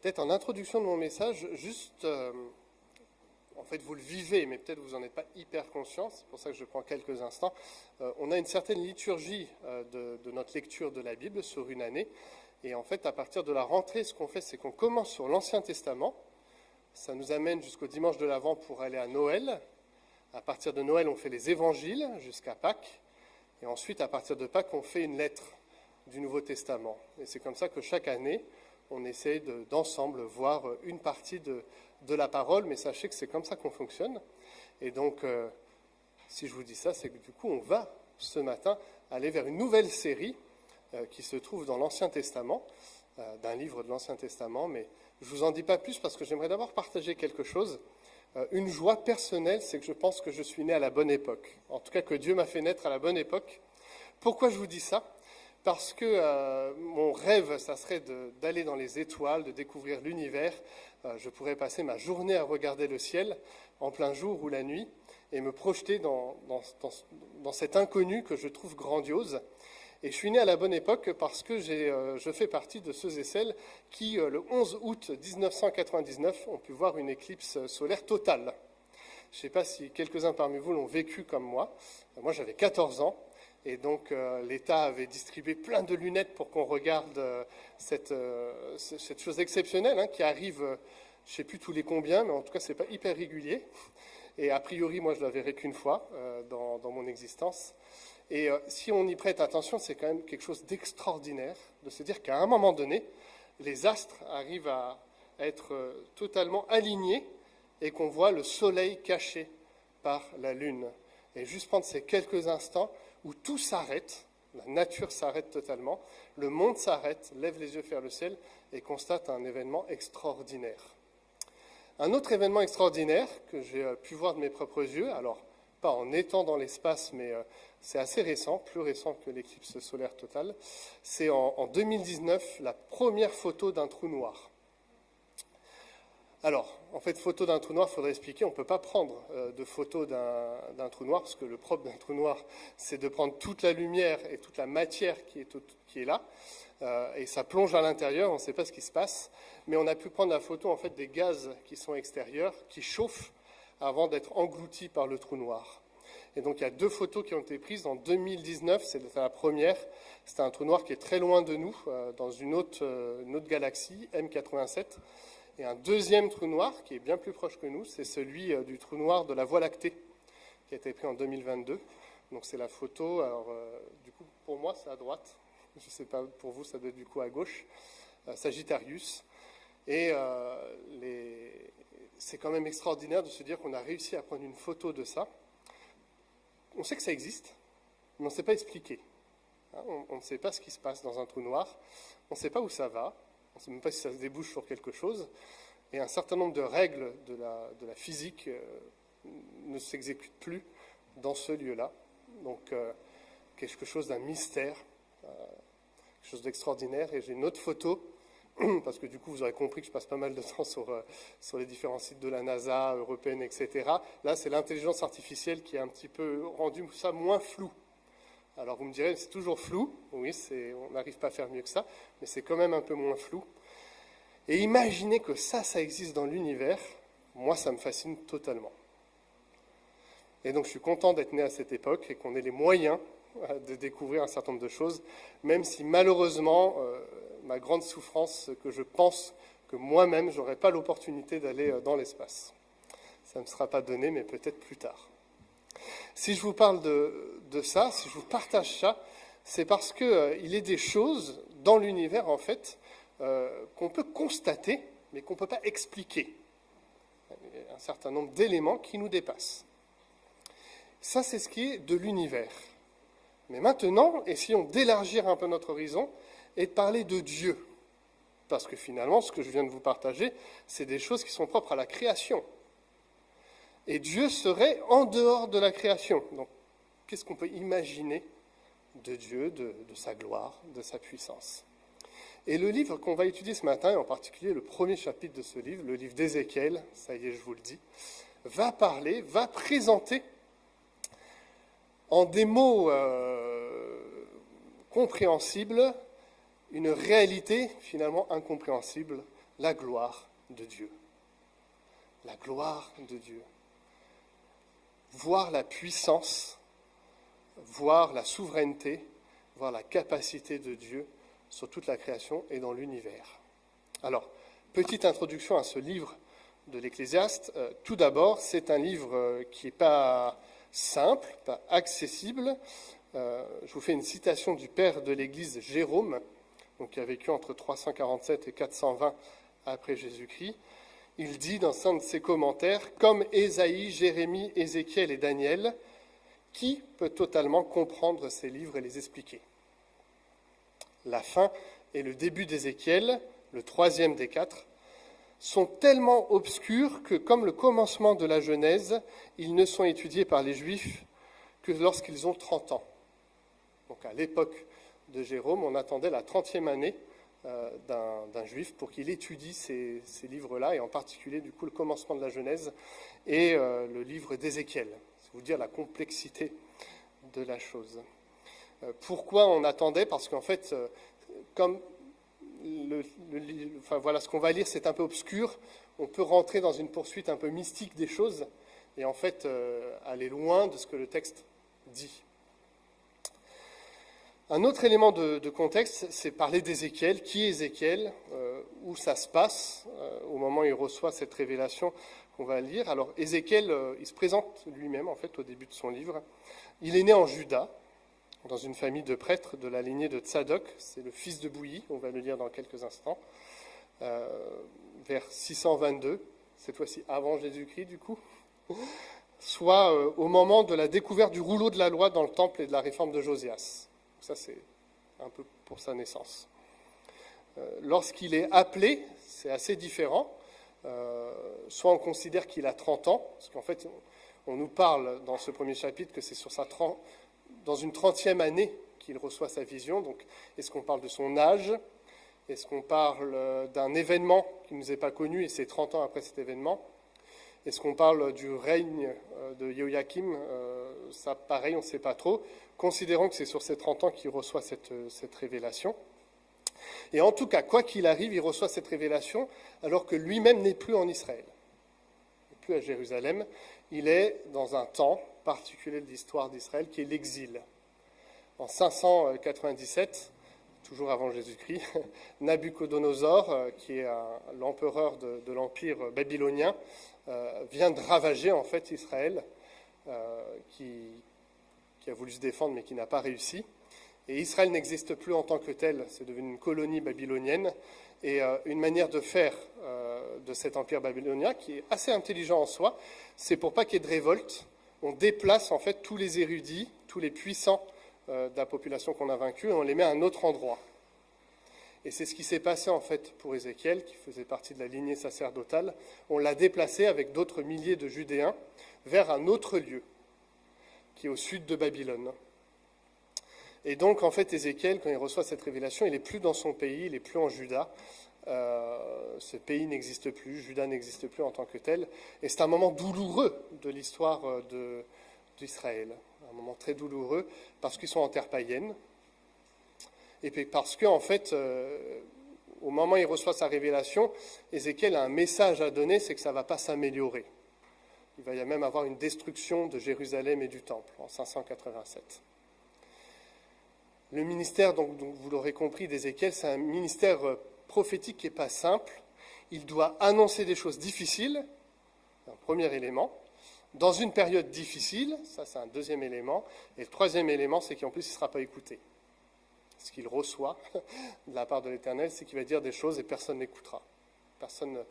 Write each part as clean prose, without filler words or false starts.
Peut-être en introduction de mon message, juste, en fait vous le vivez, mais peut-être vous n'en êtes pas hyper conscient, c'est pour ça que je prends quelques instants. On a une certaine liturgie de notre lecture de la Bible sur une année, et en fait à partir de la rentrée, ce qu'on fait, c'est qu'on commence sur l'Ancien Testament, ça nous amène jusqu'au dimanche de l'Avent pour aller à Noël. À partir de Noël, on fait les évangiles jusqu'à Pâques, et ensuite à partir de Pâques, on fait une lettre du Nouveau Testament. Et c'est comme ça que chaque année, on essaie d'ensemble voir une partie de la parole, mais sachez que c'est comme ça qu'on fonctionne. Et donc, si je vous dis ça, c'est que du coup, on va ce matin aller vers une nouvelle série qui se trouve dans l'Ancien Testament, d'un livre de l'Ancien Testament, mais je ne vous en dis pas plus parce que j'aimerais d'abord partager quelque chose. Une joie personnelle, c'est que je pense que je suis né à la bonne époque. En tout cas, que Dieu m'a fait naître à la bonne époque. Pourquoi je vous dis ça ? Parce que mon rêve, ça serait d'aller dans les étoiles, de découvrir l'univers. Je pourrais passer ma journée à regarder le ciel, en plein jour ou la nuit, et me projeter dans cet inconnu que je trouve grandiose. Et je suis né à la bonne époque parce que je fais partie de ceux et celles qui, le 11 août 1999, ont pu voir une éclipse solaire totale. Je ne sais pas si quelques-uns parmi vous l'ont vécu comme moi. Moi, j'avais 14 ans. Et donc, l'État avait distribué plein de lunettes pour qu'on regarde cette chose exceptionnelle qui arrive, je ne sais plus tous les combien, mais en tout cas, ce n'est pas hyper régulier. Et a priori, moi, je ne la verrai qu'une fois dans mon existence. Et si on y prête attention, c'est quand même quelque chose d'extraordinaire de se dire qu'à un moment donné, les astres arrivent à être totalement alignés et qu'on voit le soleil caché par la lune. Et juste prendre ces quelques instants où tout s'arrête, la nature s'arrête totalement, le monde s'arrête, lève les yeux vers le ciel et constate un événement extraordinaire. Un autre événement extraordinaire que j'ai pu voir de mes propres yeux, alors pas en étant dans l'espace, mais c'est assez récent, plus récent que l'éclipse solaire totale, c'est en 2019 la première photo d'un trou noir. Alors, en fait, photo d'un trou noir, il faudrait expliquer, on ne peut pas prendre de photo d'un trou noir, parce que le propre d'un trou noir, c'est de prendre toute la lumière et toute la matière qui est là, et ça plonge à l'intérieur, on ne sait pas ce qui se passe, mais on a pu prendre la photo en fait des gaz qui sont extérieurs, qui chauffent avant d'être engloutis par le trou noir. Et donc il y a deux photos qui ont été prises en 2019, c'est la première, c'était un trou noir qui est très loin de nous, dans une autre galaxie, M87, et un deuxième trou noir qui est bien plus proche que nous, c'est celui du trou noir de la Voie lactée, qui a été pris en 2022. Donc c'est la photo, alors du coup pour moi c'est à droite, je ne sais pas pour vous ça doit être du coup à gauche, Sagittarius. Et c'est quand même extraordinaire de se dire qu'on a réussi à prendre une photo de ça. On sait que ça existe, mais on ne sait pas expliquer. On ne sait pas ce qui se passe dans un trou noir, on ne sait pas où ça va, on ne sait même pas si ça se débouche sur quelque chose, et un certain nombre de règles de la physique ne s'exécutent plus dans ce lieu-là. Donc quelque chose d'un mystère, quelque chose d'extraordinaire. Et j'ai une autre photo, parce que du coup vous aurez compris que je passe pas mal de temps sur les différents sites de la NASA, européenne, etc. Là c'est l'intelligence artificielle qui a un petit peu rendu ça moins flou. Alors vous me direz, c'est toujours flou, oui, on n'arrive pas à faire mieux que ça, mais c'est quand même un peu moins flou. Et imaginez que ça existe dans l'univers, moi ça me fascine totalement. Et donc je suis content d'être né à cette époque et qu'on ait les moyens de découvrir un certain nombre de choses, même si malheureusement, ma grande souffrance, c'est que je pense que moi-même, je n'aurai pas l'opportunité d'aller dans l'espace. Ça ne me sera pas donné, mais peut-être plus tard. Si je vous parle de ça, si je vous partage ça, c'est parce qu'il est des choses dans l'univers, en fait, qu'on peut constater, mais qu'on ne peut pas expliquer. Il y a un certain nombre d'éléments qui nous dépassent. Ça, c'est ce qui est de l'univers. Mais maintenant, essayons d'élargir un peu notre horizon et de parler de Dieu. Parce que finalement, ce que je viens de vous partager, c'est des choses qui sont propres à la création. Et Dieu serait en dehors de la création. Donc, qu'est-ce qu'on peut imaginer de Dieu, de sa gloire, de sa puissance ? Et le livre qu'on va étudier ce matin, et en particulier le premier chapitre de ce livre, le livre d'Ézéchiel, ça y est, je vous le dis, va présenter en des mots compréhensibles une réalité finalement incompréhensible, la gloire de Dieu. La gloire de Dieu. Voir la puissance, voir la souveraineté, voir la capacité de Dieu sur toute la création et dans l'univers. Alors, petite introduction à ce livre de l'Ecclésiaste. Tout d'abord, c'est un livre qui n'est pas simple, pas accessible. Je vous fais une citation du père de l'Église, Jérôme, donc qui a vécu entre 347 et 420 après Jésus-Christ. Il dit dans un de ses commentaires, « Comme Ésaïe, Jérémie, Ézéchiel et Daniel, qui peut totalement comprendre ces livres et les expliquer ?» La fin et le début d'Ézéchiel, le troisième des quatre, sont tellement obscurs que, comme le commencement de la Genèse, ils ne sont étudiés par les Juifs que lorsqu'ils ont 30 ans. Donc à l'époque de Jérôme, on attendait la 30e année d'un Juif pour qu'il étudie ces livres-là, et en particulier du coup le commencement de la Genèse et le livre d'Ézéchiel. C'est vous dire la complexité de la chose. Pourquoi on attendait ? Parce qu'en fait, comme ce qu'on va lire, c'est un peu obscur, on peut rentrer dans une poursuite un peu mystique des choses et en fait aller loin de ce que le texte dit. Un autre élément de contexte, c'est parler d'Ézéchiel. Qui est Ézéchiel ? Où ça se passe au moment où il reçoit cette révélation qu'on va lire. Alors Ézéchiel, il se présente lui-même en fait au début de son livre. Il est né en Juda, dans une famille de prêtres de la lignée de Tsadok. C'est le fils de Bouilli, on va le lire dans quelques instants, vers 622, cette fois-ci avant Jésus-Christ du coup, soit au moment de la découverte du rouleau de la loi dans le temple et de la réforme de Josias. Ça, c'est un peu pour sa naissance. Lorsqu'il est appelé, c'est assez différent. Soit on considère qu'il a 30 ans, parce qu'en fait, on nous parle dans ce premier chapitre que c'est dans une 30e année qu'il reçoit sa vision. Donc, est-ce qu'on parle de son âge ? Est-ce qu'on parle d'un événement qui ne nous est pas connu et c'est 30 ans après cet événement ? Est-ce qu'on parle du règne de Joachim ? Ça, pareil, on ne sait pas trop. Considérons que c'est sur ces 30 ans qu'il reçoit cette révélation. Et en tout cas, quoi qu'il arrive, il reçoit cette révélation alors que lui-même n'est plus en Israël. Il n'est plus à Jérusalem. Il est dans un temps particulier de l'histoire d'Israël qui est l'exil. En 597, toujours avant Jésus-Christ, Nabuchodonosor, qui est l'empereur de l'empire babylonien, vient de ravager en fait Israël, qui a voulu se défendre mais qui n'a pas réussi. Et Israël n'existe plus en tant que tel, c'est devenu une colonie babylonienne. Et une manière de faire de cet empire babylonien, qui est assez intelligent en soi, c'est pour pas qu'il y ait de révolte, on déplace en fait tous les érudits, tous les puissants de la population qu'on a vaincue, et on les met à un autre endroit. Et c'est ce qui s'est passé en fait pour Ézéchiel, qui faisait partie de la lignée sacerdotale. On l'a déplacé avec d'autres milliers de Judéens vers un autre lieu, qui est au sud de Babylone. Et donc, en fait, Ézéchiel, quand il reçoit cette révélation, il n'est plus dans son pays, il n'est plus en Juda. Ce pays n'existe plus, Juda n'existe plus en tant que tel. Et c'est un moment douloureux de l'histoire d'Israël. Un moment très douloureux, parce qu'ils sont en terre païenne. Et puis parce qu'en fait, au moment où il reçoit sa révélation, Ézéchiel a un message à donner, c'est que ça ne va pas s'améliorer. Il va y même avoir une destruction de Jérusalem et du Temple en 587. Le ministère, donc vous l'aurez compris, d'Ézéchiel, c'est un ministère prophétique qui n'est pas simple. Il doit annoncer des choses difficiles, un premier élément, dans une période difficile, ça c'est un deuxième élément, et le troisième élément, c'est qu'en plus il ne sera pas écouté. Ce qu'il reçoit de la part de l'Éternel, c'est qu'il va dire des choses et personne n'écoutera. Personne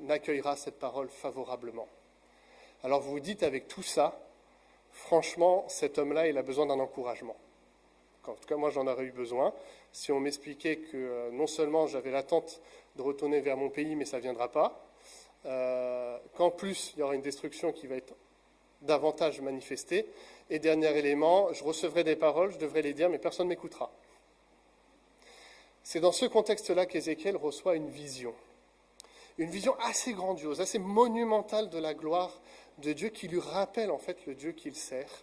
n'accueillera cette parole favorablement. Alors vous vous dites, avec tout ça, franchement, cet homme-là, il a besoin d'un encouragement. En tout cas, moi, j'en aurais eu besoin. Si on m'expliquait que non seulement j'avais l'attente de retourner vers mon pays, mais ça ne viendra pas, qu'en plus, il y aura une destruction qui va être davantage manifestée. Et dernier élément, je recevrai des paroles, je devrais les dire, mais personne ne m'écoutera. C'est dans ce contexte-là qu'Ézéchiel reçoit une vision assez grandiose, assez monumentale de la gloire de Dieu, qui lui rappelle en fait le Dieu qu'il sert,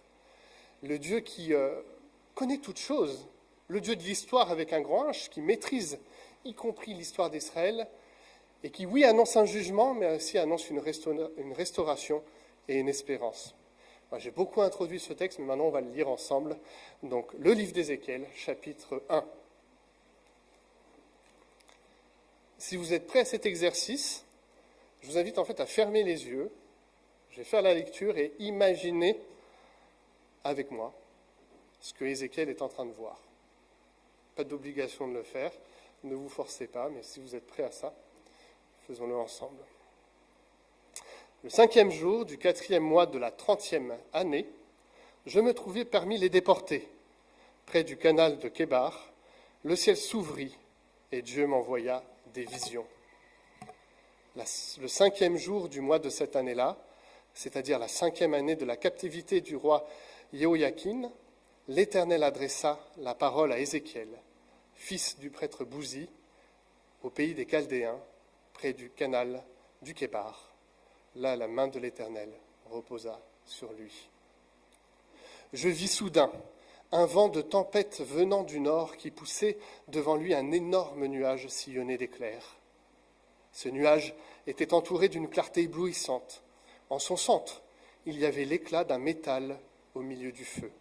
le Dieu qui connaît toutes choses, le Dieu de l'histoire avec un grand H, qui maîtrise y compris l'histoire d'Israël, et qui, oui, annonce un jugement, mais aussi annonce une restauration et une espérance. Moi, j'ai beaucoup introduit ce texte, mais maintenant on va le lire ensemble. Donc, le livre d'Ézéchiel, chapitre 1. Si vous êtes prêts à cet exercice, je vous invite en fait à fermer les yeux. Je vais faire la lecture et imaginer avec moi ce que Ézéchiel est en train de voir. Pas d'obligation de le faire, ne vous forcez pas, mais si vous êtes prêts à ça, faisons-le ensemble. Le 5e jour du 4e mois de la 30e année, je me trouvais parmi les déportés, près du canal de Kébar. Le ciel s'ouvrit et Dieu m'envoya des visions. Le 5e jour du mois de cette année-là, c'est-à-dire la 5e année de la captivité du roi Jéhoïakin, l'Éternel adressa la parole à Ézéchiel, fils du prêtre Bouzi, au pays des Chaldéens, près du canal du Kébar. Là, la main de l'Éternel reposa sur lui. Je vis soudain un vent de tempête venant du nord qui poussait devant lui un énorme nuage sillonné d'éclairs. Ce nuage était entouré d'une clarté éblouissante. En son centre, il y avait l'éclat d'un métal au milieu du feu.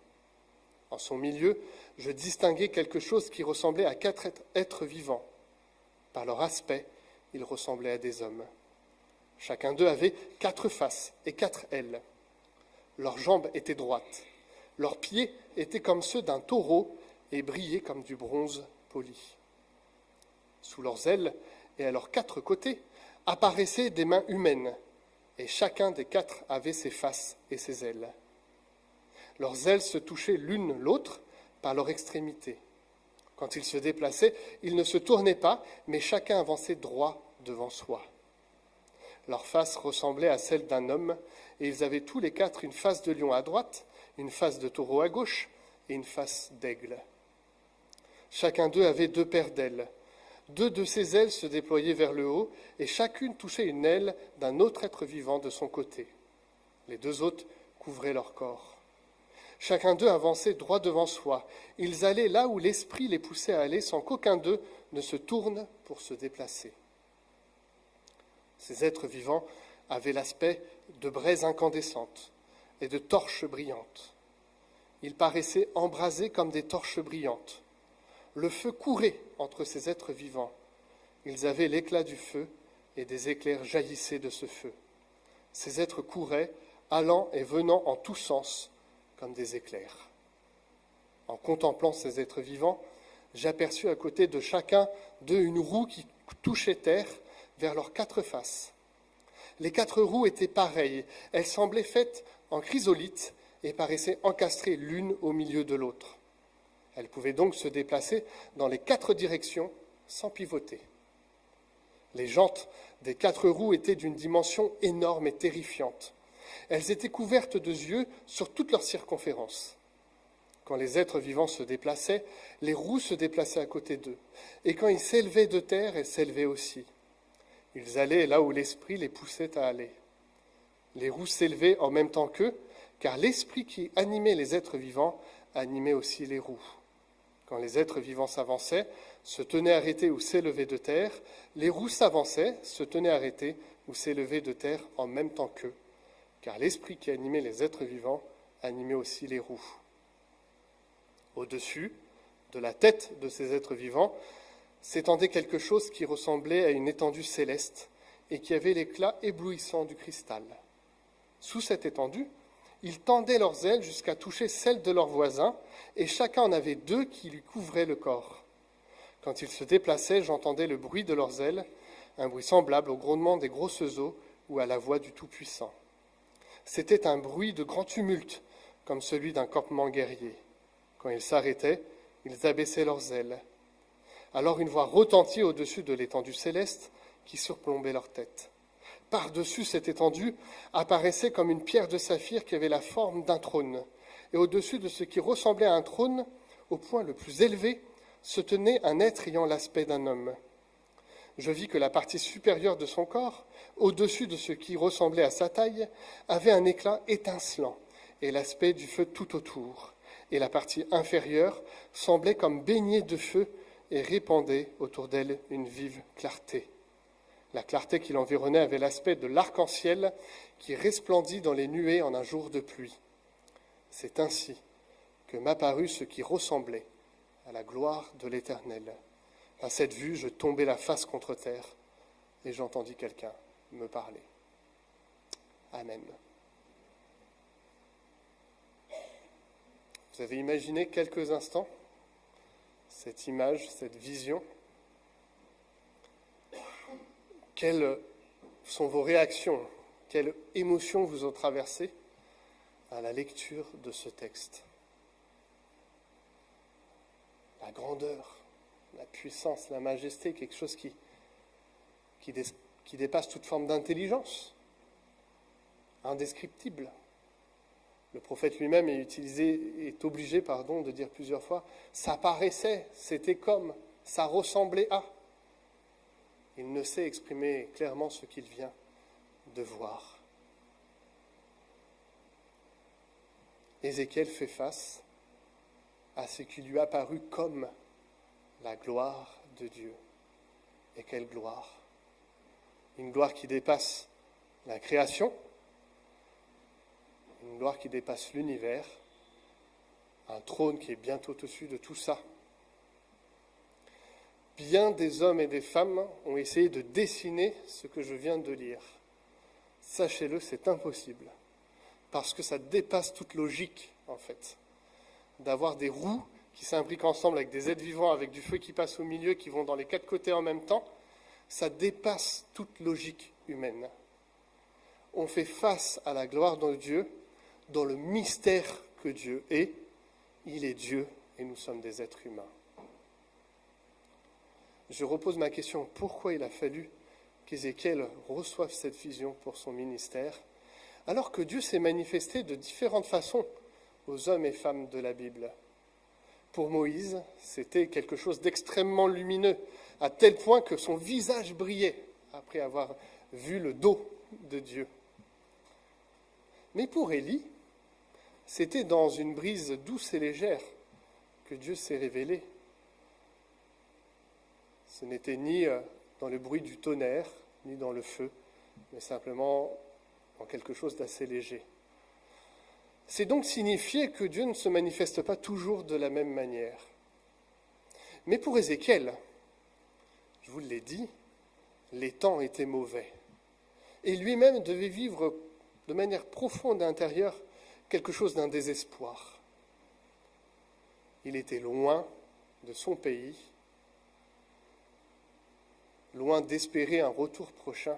En son milieu, je distinguais quelque chose qui ressemblait à 4 êtres vivants. Par leur aspect, ils ressemblaient à des hommes. Chacun d'eux avait 4 faces et 4 ailes. Leurs jambes étaient droites. Leurs pieds étaient comme ceux d'un taureau et brillaient comme du bronze poli. Sous leurs ailes et à leurs 4 côtés apparaissaient des mains humaines, et chacun des 4 avait ses faces et ses ailes. Leurs ailes se touchaient l'une l'autre par leur extrémité. Quand ils se déplaçaient, ils ne se tournaient pas, mais chacun avançait droit devant soi. Leur face ressemblait à celle d'un homme, et ils avaient tous les 4 une face de lion à droite, une face de taureau à gauche et une face d'aigle. Chacun d'eux avait 2 paires d'ailes. 2 de ces ailes se déployaient vers le haut, et chacune touchait une aile d'un autre être vivant de son côté. Les 2 autres couvraient leur corps. Chacun d'eux avançait droit devant soi. Ils allaient là où l'esprit les poussait à aller, sans qu'aucun d'eux ne se tourne pour se déplacer. Ces êtres vivants avaient l'aspect de braises incandescentes et de torches brillantes. Ils paraissaient embrasés comme des torches brillantes. Le feu courait entre ces êtres vivants. Ils avaient l'éclat du feu et des éclairs jaillissaient de ce feu. Ces êtres couraient, allant et venant en tous sens, comme des éclairs. En contemplant ces êtres vivants, j'aperçus à côté de chacun d'eux une roue qui touchait terre vers leurs 4 faces. Les 4 roues étaient pareilles. Elles semblaient faites en chrysolite et paraissaient encastrées l'une au milieu de l'autre. Elles pouvaient donc se déplacer dans les 4 directions sans pivoter. Les jantes des 4 roues étaient d'une dimension énorme et terrifiante. Elles étaient couvertes de yeux sur toute leur circonférence. Quand les êtres vivants se déplaçaient, les roues se déplaçaient à côté d'eux. Et quand ils s'élevaient de terre, elles s'élevaient aussi. Ils allaient là où l'esprit les poussait à aller. Les roues s'élevaient en même temps qu'eux, car l'esprit qui animait les êtres vivants animait aussi les roues. Quand les êtres vivants s'avançaient, se tenaient arrêtés ou s'élevaient de terre, les roues s'avançaient, se tenaient arrêtés ou s'élevaient de terre en même temps qu'eux, car l'esprit qui animait les êtres vivants animait aussi les roues. Au-dessus de la tête de ces êtres vivants s'étendait quelque chose qui ressemblait à une étendue céleste et qui avait l'éclat éblouissant du cristal. Sous cette étendue, ils tendaient leurs ailes jusqu'à toucher celles de leurs voisins, et chacun en avait 2 qui lui couvraient le corps. Quand ils se déplaçaient, j'entendais le bruit de leurs ailes, un bruit semblable au grondement des grosses eaux ou à la voix du Tout-Puissant. C'était un bruit de grand tumulte, comme celui d'un campement guerrier. Quand ils s'arrêtaient, ils abaissaient leurs ailes. Alors une voix retentit au-dessus de l'étendue céleste qui surplombait leur tête. Par-dessus cette étendue apparaissait comme une pierre de saphir qui avait la forme d'un trône. Et au-dessus de ce qui ressemblait à un trône, au point le plus élevé, se tenait un être ayant l'aspect d'un homme. Je vis que la partie supérieure de son corps, au-dessus de ce qui ressemblait à sa taille, avait un éclat étincelant et l'aspect du feu tout autour. Et la partie inférieure semblait comme baignée de feu et répandait autour d'elle une vive clarté. La clarté qui l'environnait avait l'aspect de l'arc-en-ciel qui resplendit dans les nuées en un jour de pluie. C'est ainsi que m'apparut ce qui ressemblait à la gloire de l'Éternel. À cette vue, je tombai la face contre terre et j'entendis quelqu'un me parler. Amen. Vous avez imaginé quelques instants cette image, cette vision? Quelles sont vos réactions? Quelles émotions vous ont traversé à la lecture de ce texte? La grandeur, la puissance, la majesté, quelque chose qui dépasse toute forme d'intelligence, indescriptible. Le prophète lui-même est obligé de dire plusieurs fois « ça paraissait, c'était comme, ça ressemblait à ». Il ne sait exprimer clairement ce qu'il vient de voir. Ézéchiel fait face à ce qui lui apparut comme la gloire de Dieu. Et quelle gloire! Une gloire qui dépasse la création, une gloire qui dépasse l'univers, un trône qui est bientôt au-dessus de tout ça. Bien des hommes et des femmes ont essayé de dessiner ce que je viens de lire. Sachez-le, c'est impossible, parce que ça dépasse toute logique, en fait. D'avoir des roues qui s'imbriquent ensemble avec des êtres vivants, avec du feu qui passe au milieu, qui vont dans les quatre côtés en même temps, ça dépasse toute logique humaine. On fait face à la gloire de Dieu dans le mystère que Dieu est. Il est Dieu et nous sommes des êtres humains. Je repose ma question, pourquoi il a fallu qu'Ézéchiel reçoive cette vision pour son ministère, alors que Dieu s'est manifesté de différentes façons aux hommes et femmes de la Bible? Pour Moïse, c'était quelque chose d'extrêmement lumineux, à tel point que son visage brillait après avoir vu le dos de Dieu. Mais pour Élie, c'était dans une brise douce et légère que Dieu s'est révélé. Ce n'était ni dans le bruit du tonnerre, ni dans le feu, mais simplement en quelque chose d'assez léger. C'est donc signifier que Dieu ne se manifeste pas toujours de la même manière. Mais pour Ézéchiel, je vous l'ai dit, les temps étaient mauvais. Et lui-même devait vivre de manière profonde et intérieure quelque chose d'un désespoir. Il était loin de son pays, loin d'espérer un retour prochain.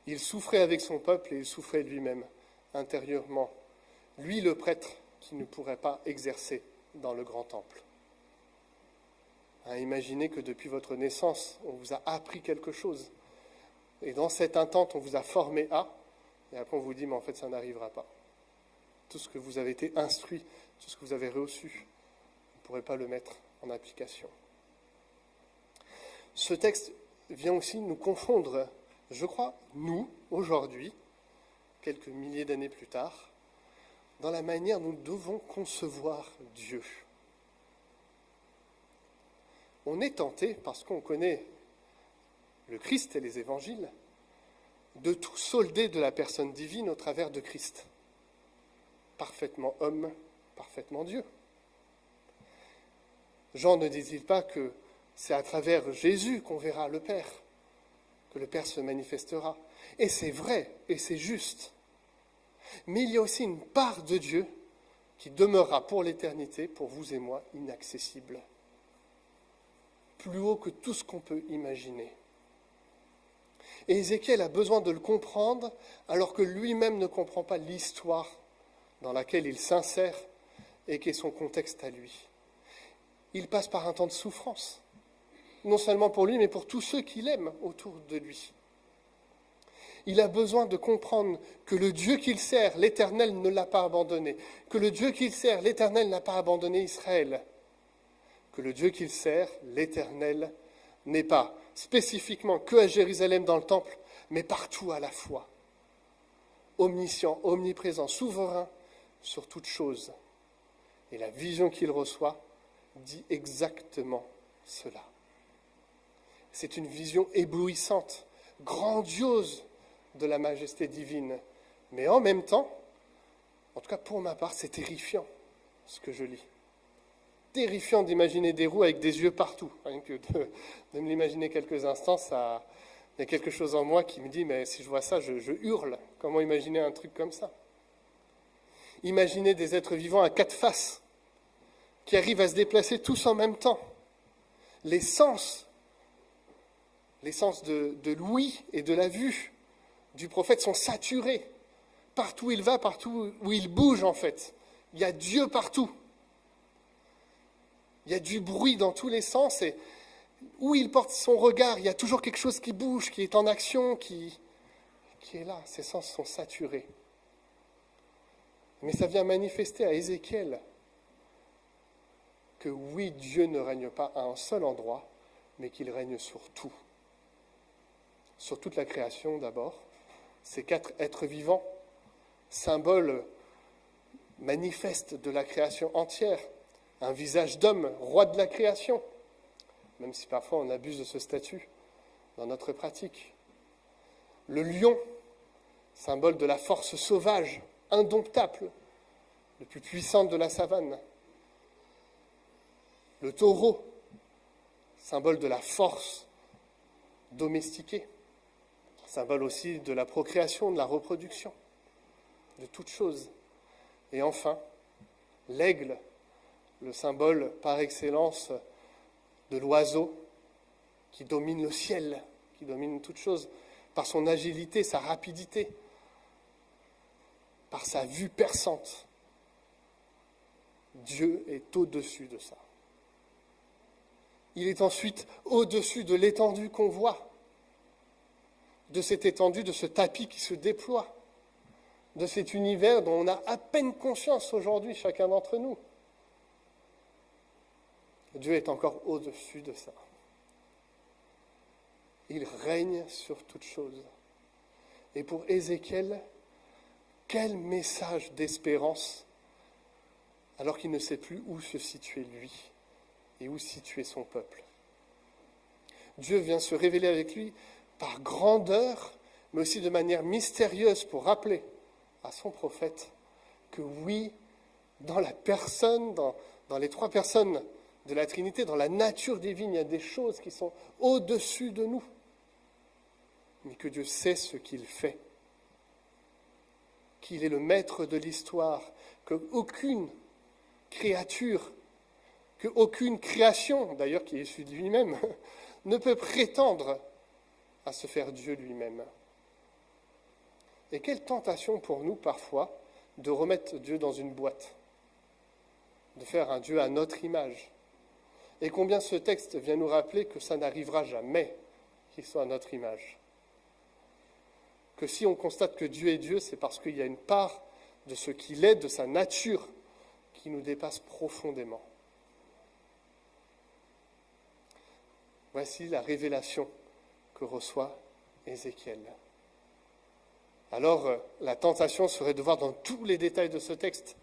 Il souffrait avec son peuple et il souffrait lui-même, intérieurement. Lui, le prêtre, qui ne pourrait pas exercer dans le grand temple. Imaginez que depuis votre naissance, on vous a appris quelque chose. Et dans cette intente, on vous a formé à, et après on vous dit, mais en fait, ça n'arrivera pas. Tout ce que vous avez été instruit, tout ce que vous avez reçu, vous ne pourrez pas le mettre en application. Ce texte vient aussi nous confondre, je crois, nous, aujourd'hui, quelques milliers d'années plus tard, dans la manière dont nous devons concevoir Dieu. On est tenté, parce qu'on connaît le Christ et les évangiles, de tout solder de la personne divine au travers de Christ. Parfaitement homme, parfaitement Dieu. Jean ne dit-il pas que c'est à travers Jésus qu'on verra le Père, que le Père se manifestera? Et c'est vrai, et c'est juste. Mais il y a aussi une part de Dieu qui demeurera pour l'éternité, pour vous et moi, inaccessible. Plus haut que tout ce qu'on peut imaginer. Et Ézéchiel a besoin de le comprendre, alors que lui-même ne comprend pas l'histoire dans laquelle il s'insère et qui est son contexte à lui. Il passe par un temps de souffrance, non seulement pour lui, mais pour tous ceux qu'il aime autour de lui. Il a besoin de comprendre que le Dieu qu'il sert, l'Éternel, ne l'a pas abandonné, que le Dieu qu'il sert, l'Éternel, n'a pas abandonné Israël, que le Dieu qu'il sert, l'Éternel, n'est pas spécifiquement que à Jérusalem dans le temple, mais partout à la fois, omniscient, omniprésent, souverain sur toute chose. Et la vision qu'il reçoit dit exactement cela. C'est une vision éblouissante, grandiose de la majesté divine. Mais en même temps, en tout cas pour ma part, c'est terrifiant ce que je lis. Terrifiant d'imaginer des roues avec des yeux partout. Rien que de me l'imaginer quelques instants, il y a quelque chose en moi qui me dit, mais si je vois ça, je hurle. Comment imaginer un truc comme ça? Imaginer des êtres vivants à quatre faces, qui arrivent à se déplacer tous en même temps. Les sens de l'ouïe et de la vue du prophète sont saturés. Partout où il va, partout où il bouge en fait. Il y a Dieu partout. Il y a du bruit dans tous les sens et où il porte son regard, il y a toujours quelque chose qui bouge, qui est en action, qui est là. Ses sens sont saturés. Mais ça vient manifester à Ézéchiel que oui, Dieu ne règne pas à un seul endroit, mais qu'il règne sur tout. Sur toute la création d'abord. Ces quatre êtres vivants, symbole manifeste de la création entière, un visage d'homme, roi de la création, même si parfois on abuse de ce statut dans notre pratique. Le lion, symbole de la force sauvage, indomptable, le plus puissante de la savane. Le taureau, symbole de la force domestiquée, symbole aussi de la procréation, de la reproduction, de toute chose. Et enfin, l'aigle, le symbole par excellence de l'oiseau qui domine le ciel, qui domine toute chose, par son agilité, sa rapidité, par sa vue perçante. Dieu est au-dessus de ça. Il est ensuite au-dessus de l'étendue qu'on voit, de cette étendue, de ce tapis qui se déploie, de cet univers dont on a à peine conscience aujourd'hui, chacun d'entre nous. Dieu est encore au-dessus de ça. Il règne sur toute chose. Et pour Ézéchiel, quel message d'espérance, alors qu'il ne sait plus où se situer lui et où situer son peuple. Dieu vient se révéler avec lui par grandeur, mais aussi de manière mystérieuse pour rappeler à son prophète que oui, dans la personne, dans les trois personnes de la Trinité, dans la nature divine, il y a des choses qui sont au-dessus de nous, mais que Dieu sait ce qu'il fait, qu'il est le maître de l'histoire, qu'aucune créature, qu'aucune création, d'ailleurs qui est issue de lui-même, ne peut prétendre à se faire Dieu lui-même. Et quelle tentation pour nous, parfois, de remettre Dieu dans une boîte, de faire un Dieu à notre image. Et combien ce texte vient nous rappeler que ça n'arrivera jamais qu'il soit à notre image. Que si on constate que Dieu est Dieu, c'est parce qu'il y a une part de ce qu'il est, de sa nature, qui nous dépasse profondément. Voici la révélation que reçoit Ézéchiel. Alors, la tentation serait de voir dans tous les détails de ce texte,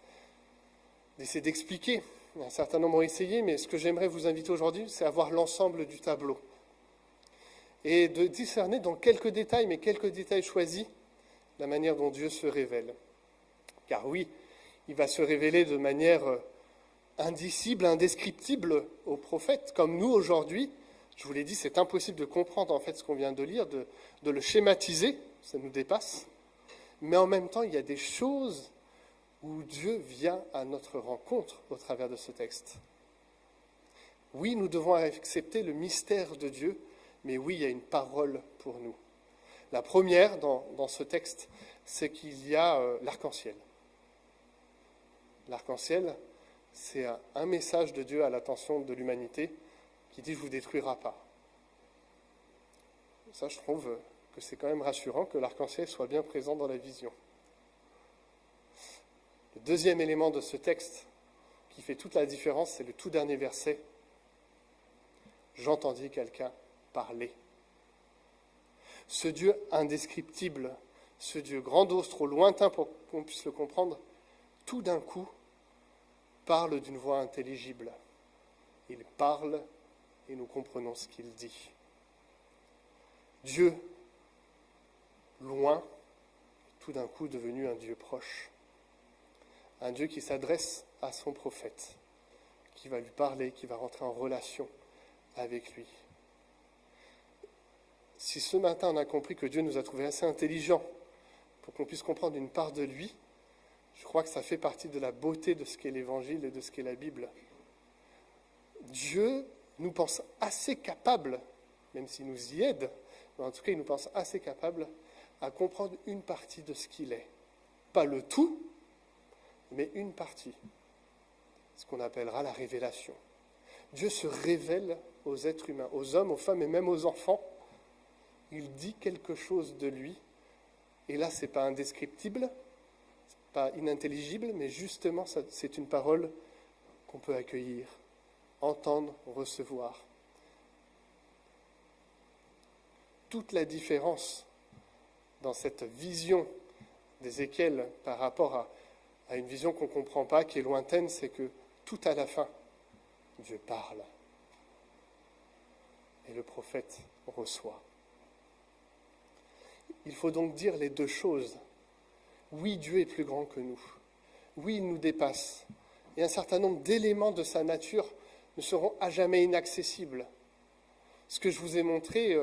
d'essayer d'expliquer. Un certain nombre ont essayé, mais ce que j'aimerais vous inviter aujourd'hui, c'est à voir l'ensemble du tableau. Et de discerner dans quelques détails, mais quelques détails choisis, la manière dont Dieu se révèle. Car oui, il va se révéler de manière indicible, indescriptible aux prophètes, comme nous aujourd'hui. Je vous l'ai dit, c'est impossible de comprendre en fait ce qu'on vient de lire, de le schématiser, ça nous dépasse. Mais en même temps, il y a des choses où Dieu vient à notre rencontre au travers de ce texte. Oui, nous devons accepter le mystère de Dieu, mais oui, il y a une parole pour nous. La première dans ce texte, c'est qu'il y a l'arc-en-ciel. L'arc-en-ciel, c'est un message de Dieu à l'attention de l'humanité qui dit « je ne vous détruira pas ». Ça, je trouve que c'est quand même rassurant que l'arc-en-ciel soit bien présent dans la vision. Le deuxième élément de ce texte qui fait toute la différence, c'est le tout dernier verset. « J'entendis quelqu'un parler ». Ce Dieu indescriptible, ce Dieu grandiose, trop lointain pour qu'on puisse le comprendre, tout d'un coup parle d'une voix intelligible. Il parle et nous comprenons ce qu'il dit. Dieu, loin, tout d'un coup devenu un Dieu proche. Un Dieu qui s'adresse à son prophète, qui va lui parler, qui va rentrer en relation avec lui. Si ce matin on a compris que Dieu nous a trouvés assez intelligents pour qu'on puisse comprendre une part de lui, je crois que ça fait partie de la beauté de ce qu'est l'Évangile et de ce qu'est la Bible. Dieu nous pense assez capables, même s'il nous y aide, mais en tout cas il nous pense assez capables à comprendre une partie de ce qu'il est. Pas le tout, mais une partie. Ce qu'on appellera la révélation. Dieu se révèle aux êtres humains, aux hommes, aux femmes et même aux enfants. Il dit quelque chose de lui. Et là, ce n'est pas indescriptible, ce n'est pas inintelligible, mais justement, c'est une parole qu'on peut accueillir, entendre, recevoir. Toute la différence dans cette vision d'Ézéchiel par rapport à une vision qu'on ne comprend pas, qui est lointaine, c'est que tout à la fin, Dieu parle. Et le prophète reçoit. Il faut donc dire les deux choses. Oui, Dieu est plus grand que nous. Oui, il nous dépasse. Et un certain nombre d'éléments de sa nature ne seront à jamais inaccessibles. Ce que je vous ai montré,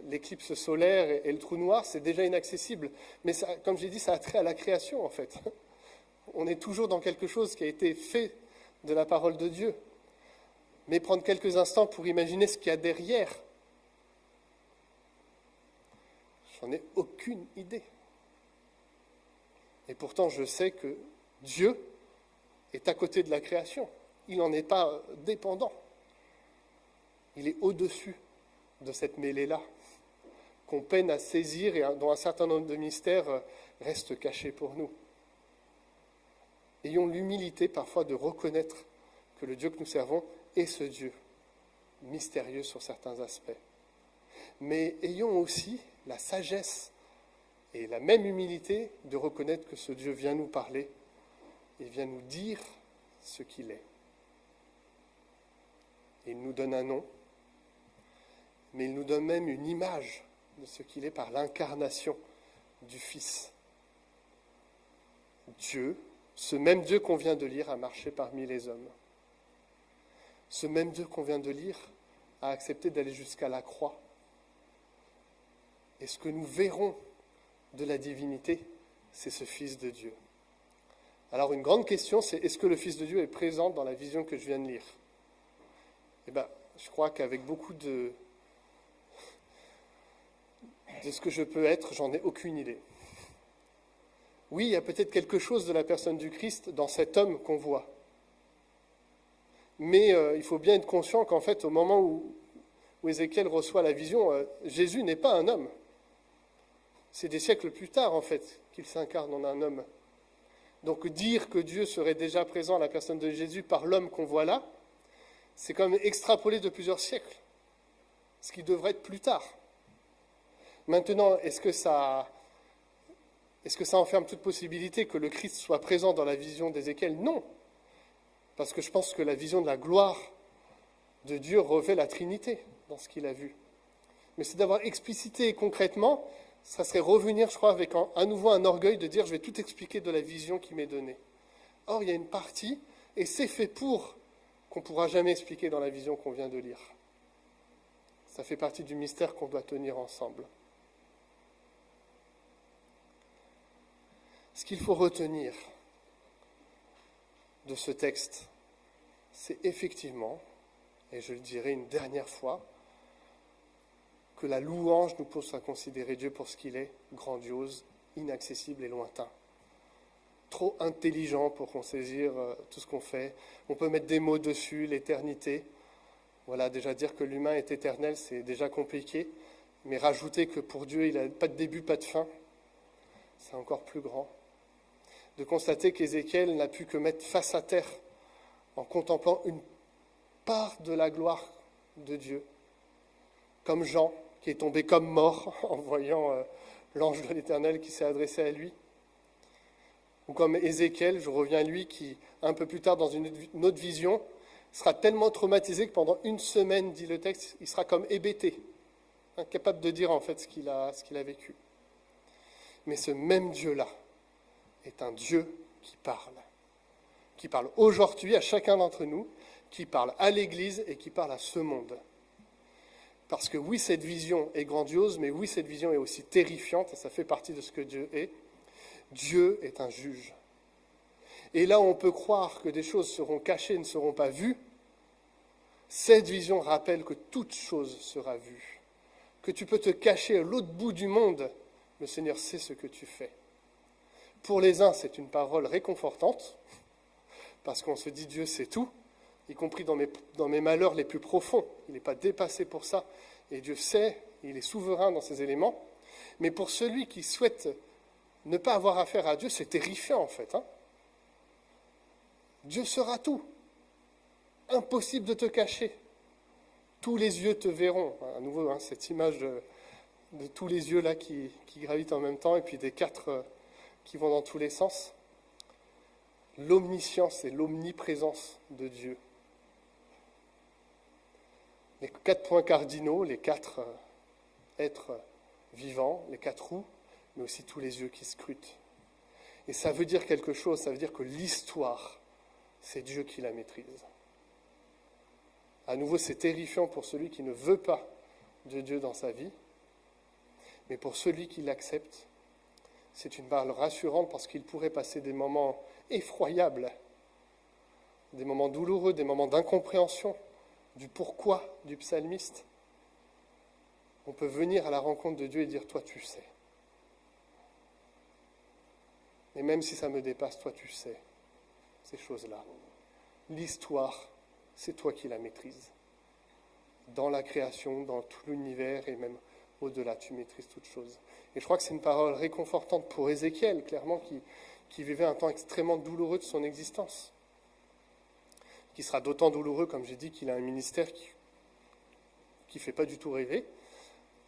l'éclipse solaire et le trou noir, c'est déjà inaccessible. Mais ça, comme j'ai dit, ça a trait à la création, en fait. On est toujours dans quelque chose qui a été fait de la parole de Dieu. Mais prendre quelques instants pour imaginer ce qu'il y a derrière, j'en ai aucune idée. Et pourtant, je sais que Dieu est à côté de la création. Il n'en est pas dépendant. Il est au-dessus de cette mêlée-là, qu'on peine à saisir et dont un certain nombre de mystères restent cachés pour nous. Ayons l'humilité parfois de reconnaître que le Dieu que nous servons est ce Dieu, mystérieux sur certains aspects. Mais ayons aussi la sagesse et la même humilité de reconnaître que ce Dieu vient nous parler et vient nous dire ce qu'il est. Il nous donne un nom, mais il nous donne même une image de ce qu'il est par l'incarnation du Fils. Dieu, ce même Dieu qu'on vient de lire, a marché parmi les hommes. Ce même Dieu qu'on vient de lire a accepté d'aller jusqu'à la croix. Et ce que nous verrons de la divinité, c'est ce Fils de Dieu. Alors une grande question, c'est est-ce que le Fils de Dieu est présent dans la vision que je viens de lire ? Eh bien, je crois qu'avec beaucoup de ce que je peux être, j'en ai aucune idée. Oui, il y a peut-être quelque chose de la personne du Christ dans cet homme qu'on voit. Mais il faut bien être conscient qu'en fait, au moment où Ézéchiel reçoit la vision, Jésus n'est pas un homme. C'est des siècles plus tard, en fait, qu'il s'incarne en un homme. Donc dire que Dieu serait déjà présent à la personne de Jésus par l'homme qu'on voit là, c'est quand même extrapolé de plusieurs siècles, ce qui devrait être plus tard. Maintenant, est-ce que ça enferme toute possibilité que le Christ soit présent dans la vision d'Ézéchiel ? Non, parce que je pense que la vision de la gloire de Dieu revêt la Trinité dans ce qu'il a vu. Mais c'est d'avoir explicité concrètement, ça serait revenir, je crois, avec à nouveau un orgueil de dire « je vais tout expliquer de la vision qui m'est donnée ». Or, il y a une partie, et c'est fait pour, qu'on ne pourra jamais expliquer dans la vision qu'on vient de lire. Ça fait partie du mystère qu'on doit tenir ensemble. Ce qu'il faut retenir de ce texte, c'est effectivement, et je le dirai une dernière fois, que la louange nous pousse à considérer Dieu pour ce qu'il est, grandiose, inaccessible et lointain. Trop intelligent pour qu'on saisir tout ce qu'on fait. On peut mettre des mots dessus, l'éternité. Voilà, déjà dire que l'humain est éternel, c'est déjà compliqué. Mais rajouter que pour Dieu, il n'a pas de début, pas de fin, c'est encore plus grand. De constater qu'Ézéchiel n'a pu que mettre face à terre en contemplant une part de la gloire de Dieu. Comme Jean, qui est tombé comme mort en voyant l'ange de l'Éternel qui s'est adressé à lui. Ou comme Ézéchiel, je reviens à lui, qui, un peu plus tard, dans une autre vision, sera tellement traumatisé que pendant une semaine, dit le texte, il sera comme hébété. incapable de dire en fait ce qu'il a vécu. Mais ce même Dieu-là est un Dieu qui parle aujourd'hui à chacun d'entre nous, qui parle à l'Église et qui parle à ce monde. Parce que oui, cette vision est grandiose, mais oui, cette vision est aussi terrifiante, et ça fait partie de ce que Dieu est. Dieu est un juge. Et là où on peut croire que des choses seront cachées et ne seront pas vues, cette vision rappelle que toute chose sera vue. Que tu peux te cacher à l'autre bout du monde, le Seigneur sait ce que tu fais. Pour les uns, c'est une parole réconfortante, parce qu'on se dit Dieu sait tout, y compris dans mes malheurs les plus profonds. Il n'est pas dépassé pour ça. Et Dieu sait, il est souverain dans ces éléments. Mais pour celui qui souhaite ne pas avoir affaire à Dieu, c'est terrifiant en fait. Dieu saura tout. Impossible de te cacher. Tous les yeux te verront. À nouveau, cette image de tous les yeux là qui gravitent en même temps, et puis des quatre qui vont dans tous les sens. L'omniscience et l'omniprésence de Dieu. Les 4 points cardinaux, les 4 êtres vivants, les 4 roues, mais aussi tous les yeux qui scrutent. Et ça veut dire quelque chose, ça veut dire que l'histoire, c'est Dieu qui la maîtrise. À nouveau, c'est terrifiant pour celui qui ne veut pas de Dieu dans sa vie, mais pour celui qui l'accepte, c'est une parole rassurante parce qu'il pourrait passer des moments effroyables, des moments douloureux, des moments d'incompréhension, du pourquoi du psalmiste. On peut venir à la rencontre de Dieu et dire « Toi, tu sais ». Et même si ça me dépasse, toi, tu sais ces choses-là. L'histoire, c'est toi qui la maîtrises. Dans la création, dans tout l'univers et même au-delà, tu maîtrises toutes choses. Et je crois que c'est une parole réconfortante pour Ézéchiel, clairement, qui vivait un temps extrêmement douloureux de son existence. Qui sera d'autant douloureux, comme j'ai dit, qu'il a un ministère qui ne fait pas du tout rêver.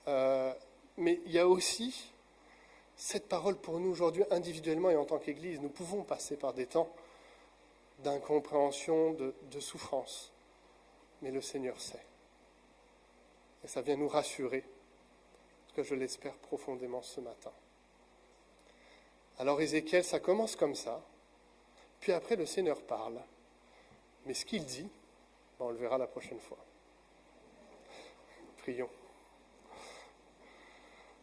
Mais il y a aussi cette parole pour nous aujourd'hui, individuellement et en tant qu'Église. Nous pouvons passer par des temps d'incompréhension, de souffrance. Mais le Seigneur sait. Et ça vient nous rassurer, en tout cas je l'espère profondément ce matin. Alors Ézéchiel, ça commence comme ça. Puis après, le Seigneur parle. Mais ce qu'il dit, on le verra la prochaine fois. Prions.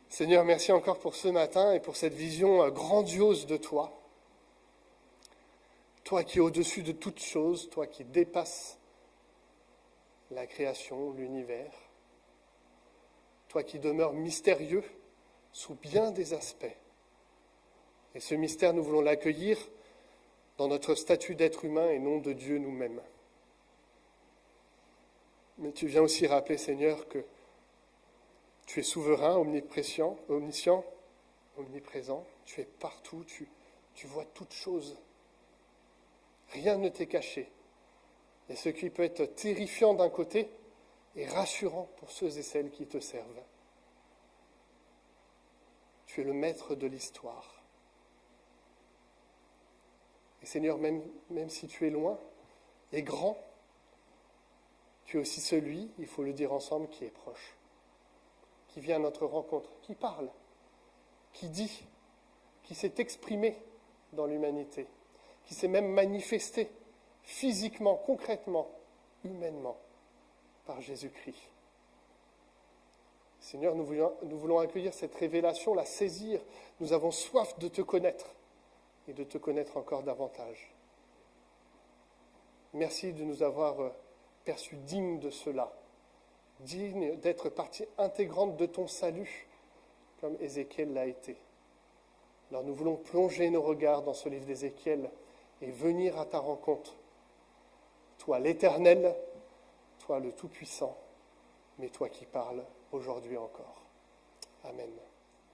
Seigneur, merci encore pour ce matin et pour cette vision grandiose de toi. Toi qui es au-dessus de toutes choses, toi qui dépasses la création, l'univers. Toi qui demeures mystérieux sous bien des aspects. Et ce mystère, nous voulons l'accueillir dans notre statut d'être humain et non de Dieu nous-mêmes. Mais tu viens aussi rappeler, Seigneur, que tu es souverain, omniscient, omniprésent, tu es partout, tu vois toutes choses. Rien ne t'est caché. Et ce qui peut être terrifiant d'un côté est rassurant pour ceux et celles qui te servent. Tu es le maître de l'histoire. Et Seigneur, même si tu es loin et grand, tu es aussi celui, il faut le dire ensemble, qui est proche, qui vient à notre rencontre, qui parle, qui dit, qui s'est exprimé dans l'humanité, qui s'est même manifesté physiquement, concrètement, humainement, par Jésus-Christ. Seigneur, nous voulons accueillir cette révélation, la saisir. Nous avons soif de te connaître et de te connaître encore davantage. Merci de nous avoir perçus dignes de cela, dignes d'être partie intégrante de ton salut, comme Ézéchiel l'a été. Alors nous voulons plonger nos regards dans ce livre d'Ézéchiel et venir à ta rencontre. Toi l'Éternel, toi le Tout-Puissant, mais toi qui parles aujourd'hui encore. Amen.